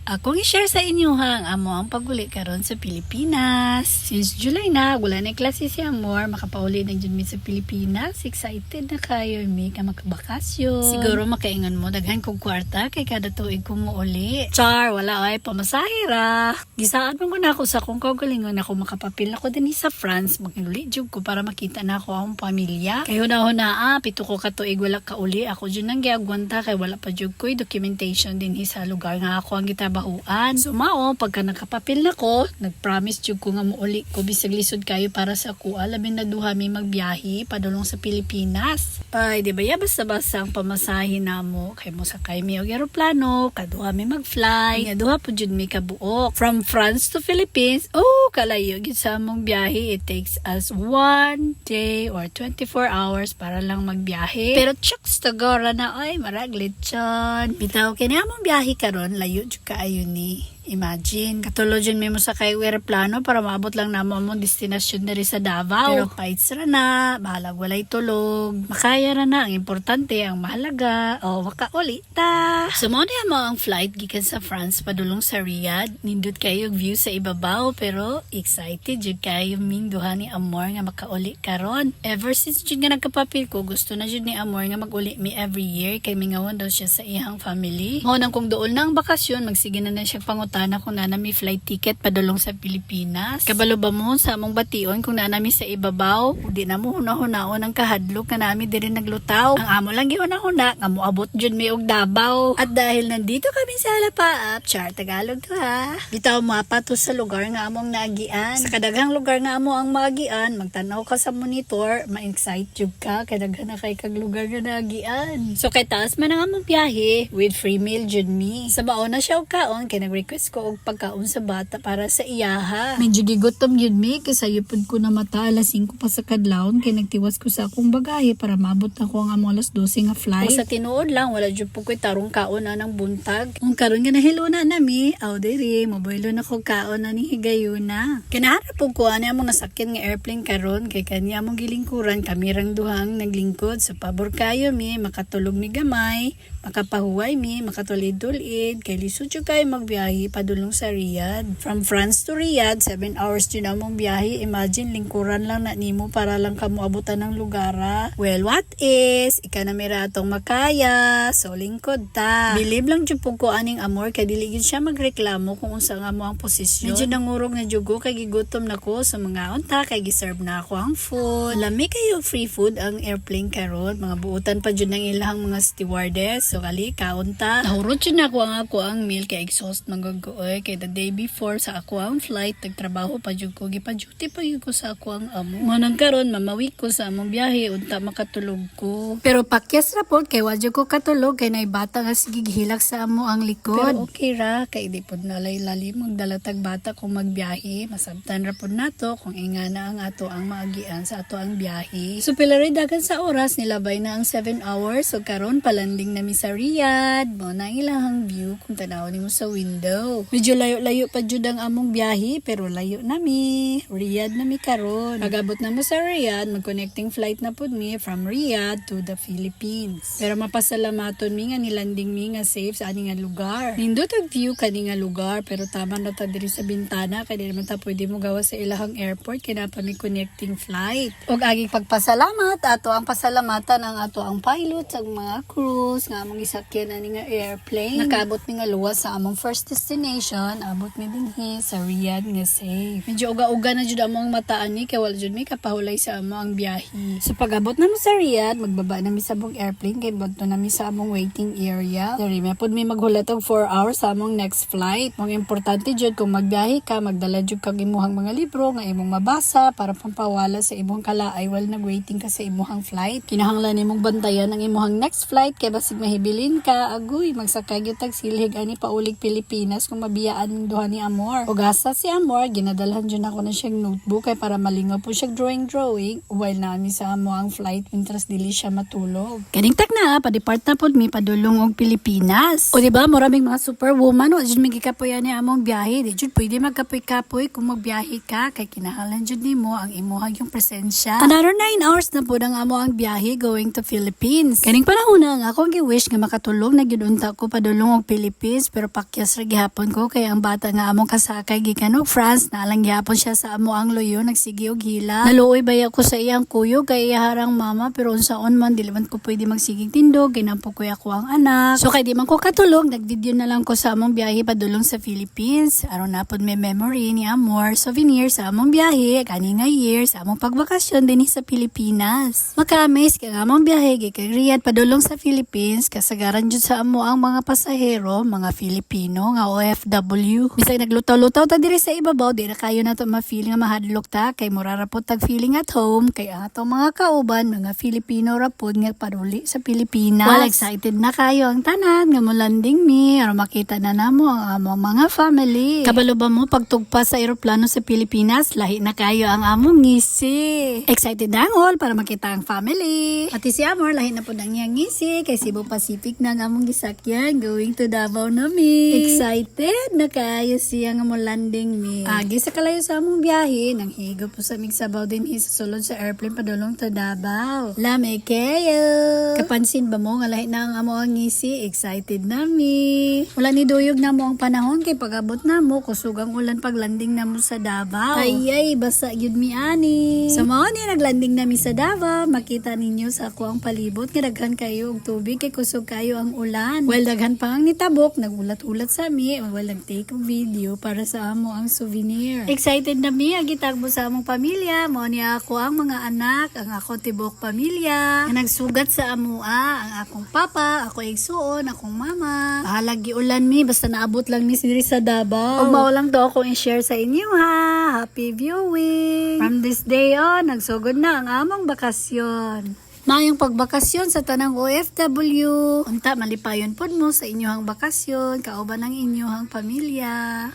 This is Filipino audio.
Akong i-share sa inyo ang amo ang paguli karon sa Pilipinas. Since July na, wala na klase si Amor, makapauli na dyan mi sa Pilipinas. Excited na kayo mi ka makabakasyon. Siguro makaingon mo, daghan kong kwarta kay kada tuig kong muuli. Char, wala ay pamasahira. Gisaan mo na ako sa kong kaugalingon ako makapapil ako din sa France. Maguli jud ko para makita na ako ang pamilya. Kay huna-huna, pito ko katuig wala kauli. Ako dyan nang giagwanta kay wala pa jud ko documentation din sa lugar nga ako ang gitabang bahuan. So mao, pagka nakapapil na ko, nag-promise jud ko nga muuli ko bisag lisod kayo para sa ako. Alamin na duha mi magbiyahe padulong sa Pilipinas. Ay, di ba ya basta-basta ang pamasahe namo kay mo sakay mi og eroplano, kaduha mi mag-fly, nga duha po jud mi kabuok. From France to Philippines, kalayo gid sa among biyahe. It takes us 1 day or 24 hours para lang magbiyahe. Pero chucks tagara na ay maraglit chan. Bitaw kini among biyahe karon layo jud ka ayun ni. Imagine, katulog dyan may mo sa kayo aeroplano para maabot lang naman mo destinasyon na rin sa Davao. Pero fights ra na, bahalag walay tulog. Makaya ra na, ang importante, ang mahalaga, makauli ta. Sumuna mo ang flight gikan sa France padulong sa Riyadh. Nindot kayo view sa ibabaw, pero excited jud kayo minduha ni Amor nga makauli karon. Ever since jud nga nagkapapil ko, gusto na jud ni Amor nga maguli mi every year kay mingawan daw siya sa iyang family. Ngunang kung dool na ang bakasyon, magsige na siya pangutan na kung nanami flight ticket padulong sa Pilipinas. Kabalo ba mo sa among bation kung nanami sa ibabaw? Di na mo hunahunahon ang kahadlok na nami diri naglutaw. Ang amo lang gihunahuna nga moabot jud mi og Davao. At dahil nandito kami sa Halapaap, char Tagalog to ha. Bitaw mapa to sa lugar nga among naagian. Sa kadaghang lugar nga amo ang maagian, magtanaw ka sa monitor, ma-excite jud ka kay daghan na kay kag lugar nga naagian. So kay taas man ang among biyahe with free meal jud mi. Sa baon na siya og kaon kay nag-request ko og pagkaon sa bata para sa iyaha. Medyo gigutom yun mi kasi yupod ko na mata alas 5 pa sa kadlawon kay nagtiwas ko sa akong bagahe para maabot na ko ang among alas 12 nga flight. O sa tinuod lang wala jud po ko'y tarong kaon na ng buntag. Kung karon nga nahilo na nami, diri maboylo na ko kaon na ni higayuna. Kinaharap po ko ani among nasakyan nga airplane karon kay kanya among gilingkuran kamirang duhang naglingkod sa pabor kayo mi makatulog mi gamay, makapahuway mi, makatulid-tulid kay lisod jud kayo magbiyahe padulong sa Riyadh. From France to Riyadh, 7 hours din among biyahe. Imagine, lingkuran lang na nimo para lang kamo abutan ng lugara. Well, what is? Ika na miratong makaya. So, lingkod ta. Believe lang jud po ko aning Amor kay dili gid siya magreklamo kung unsa nga mo ang posisyon. Medyo nangurog na jugo kay gigutom na ko sa mga unta kay giserve na ako ang food. Lami kayo free food ang airplane karon. Mga buutan pa jud ng ilang mga stewardess. So, kali kaunta. Nahurot jud na ako ang meal kay exhaust manggagooy kay the day before sa ako ang flight nagtrabaho pa jud ko gipa-duty pa jud ko sa ako ang amo. Manang karon mamawi ko sa among biyahe unta makatulog ko. Pero pakyas ra pod kay wa jud ko katulog kay nay bata nga sige gihilak sa amo ang likod. Pero okay ra kay di pod nalay lalim magdalatag bata kung magbiyahe. Masabtan ra pod nato kung inga na ang ato ang maagian sa ato ang biyahe. So pila ray dagan sa oras nilabay na ang 7 hours so karon palanding nami sa Riyadh. Mo na ilahang view kung tanaw nimo sa window. Medyo layo-layo pa jud ang among biyahe pero layo nami. Riyadh nami karon. Pagabot na mo sa Riyadh, mag-connecting flight na pud mi from Riyadh to the Philippines. Pero mapasalamaton mi nga nilanding mi nga safe sa ani nga lugar. Nindot ang view kani nga lugar pero tama na ta diri sa bintana kay di man ta pwede mo gawa sa ilahang airport kay na pa mi connecting flight. Og aging pagpasalamat ato ang pasalamatan ang ato ang pilot sa mga crews nga among gisakyan ani nga airplane. Nakaabot mi nga luwas sa among first destination, abot mi dinhi sa Riyadh nga safe. Medyo uga-uga na jud among mataan ni kay wala jud mi kapahulay sa amo ang biyahe. So pag-abot na mo sa Riyadh, magbaba na mi sa among airplane kay bodto na mi sa among waiting area. Diri mi pud mi maghulat og 4 hours sa among next flight. Mong importante jud kung magbiyahe ka, magdala jud kag imuhang mga libro nga imong mabasa para pampawala sa imong kalaay while nag-waiting ka sa imuhang flight. Kinahanglan nimong bantayan ang imuhang next flight kay basig mahibilin ka, agoy magsakay gyud tag silhig ani paulig Pilipinas kung mabiyaan ng duha ni Amor. O gasa si Amor, ginadalhan dyan ako na siyang notebook kay para malingaw po siya drawing while nami sa amo ang flight interest dili siya matulog. Kaning tak na, pa-depart na po mi padulong og Pilipinas. O diba, maraming mga superwoman o dyan may gikapoyan ni among biyahe. Di dyan pwede magkapoy-kapoy kung magbiyahe ka kay kinahalan dyan ni mo ang imuhag yung presensya. Another 9 hours na po ang amo ang biyahe going to Philippines. Kaning panahon na nga akong gi-wish nga makatulog na ginunta ko padulong og Philippines pero pakyas ra gihapon gyapon ko kay ang bata nga among kasakay gikan og France nalang gyapon siya sa amo ang loyo nagsigi og hila. Naluoy baya ko sa iyang kuyo kay iharang mama pero unsaon man dili man ko pwede magsigig tindog ginampo ko ako ang anak. So kay di man ko katulog nagvideo na lang ko sa among biyahe padulong sa Philippines. Aron napod may memory ni Amor souvenir sa among biyahe kani nga year sa among pagbakasyon dinhi sa Pilipinas. Makamis kay among biyahe gikan Riyadh padulong sa Philippines kasagaran jud sa amo ang mga pasahero mga Filipino nga OFW. Bisag naglutaw-lutaw ta diri sa ibabaw di na kayo nato ma-feel nga mahadlok ta kay mura ra pod tag feeling at home kay atong mga kauban mga Filipino ra pod nga paduli sa Pilipinas. Well excited na kayo ang tanan nga molanding mi aron makita na namo ang among mga family. Kabalo ba mo pagtugpa sa eroplano sa Pilipinas lahi na kayo ang among ngisi. Excited na ang all para makita ang family. Pati si Amor lahi na pod ang iyang ngisi kay Cebu Pacific na ang among gisakyan going to Davao na mi. Excited na kayo siya nga mo landing mi. Agi sa kalayo sa among biyahe nang higo po sa migsabaw din sa sulod sa airplane padulong to Davao. Lame kayo. Kapansin ba mo nga lahi na ang amo ang ngisi? Excited na mi. Wala ni duyog na mo ang panahon kay pagabot na mo kusog ang ulan pag landing na mo sa Davao. Ay basa gyud mi ani. Sa mao ni naglanding na mi sa Davao makita ninyo sa ako ang palibot nga daghan kayo og tubig kay kusog kayo ang ulan. Well daghan pa ang nitabok nagulat-ulat sa mi well nag-take og video para sa amo ang souvenir. Excited na mi agitagbo sa among pamilya mo ni ako ang mga anak ang ako tibok pamilya nga nagsugat sa amua ang akong papa ako igsuon akong mama bahalag giulan mi basta naabot lang mi diri sa Davao ug mao lang to ako i-share sa inyo ha. Happy viewing from this day on nagsugod na ang among bakasyon. Maayong pagbakasyon sa tanang OFW. Unta malipayon pod mo sa inyohang bakasyon kauban ang inyohang pamilya.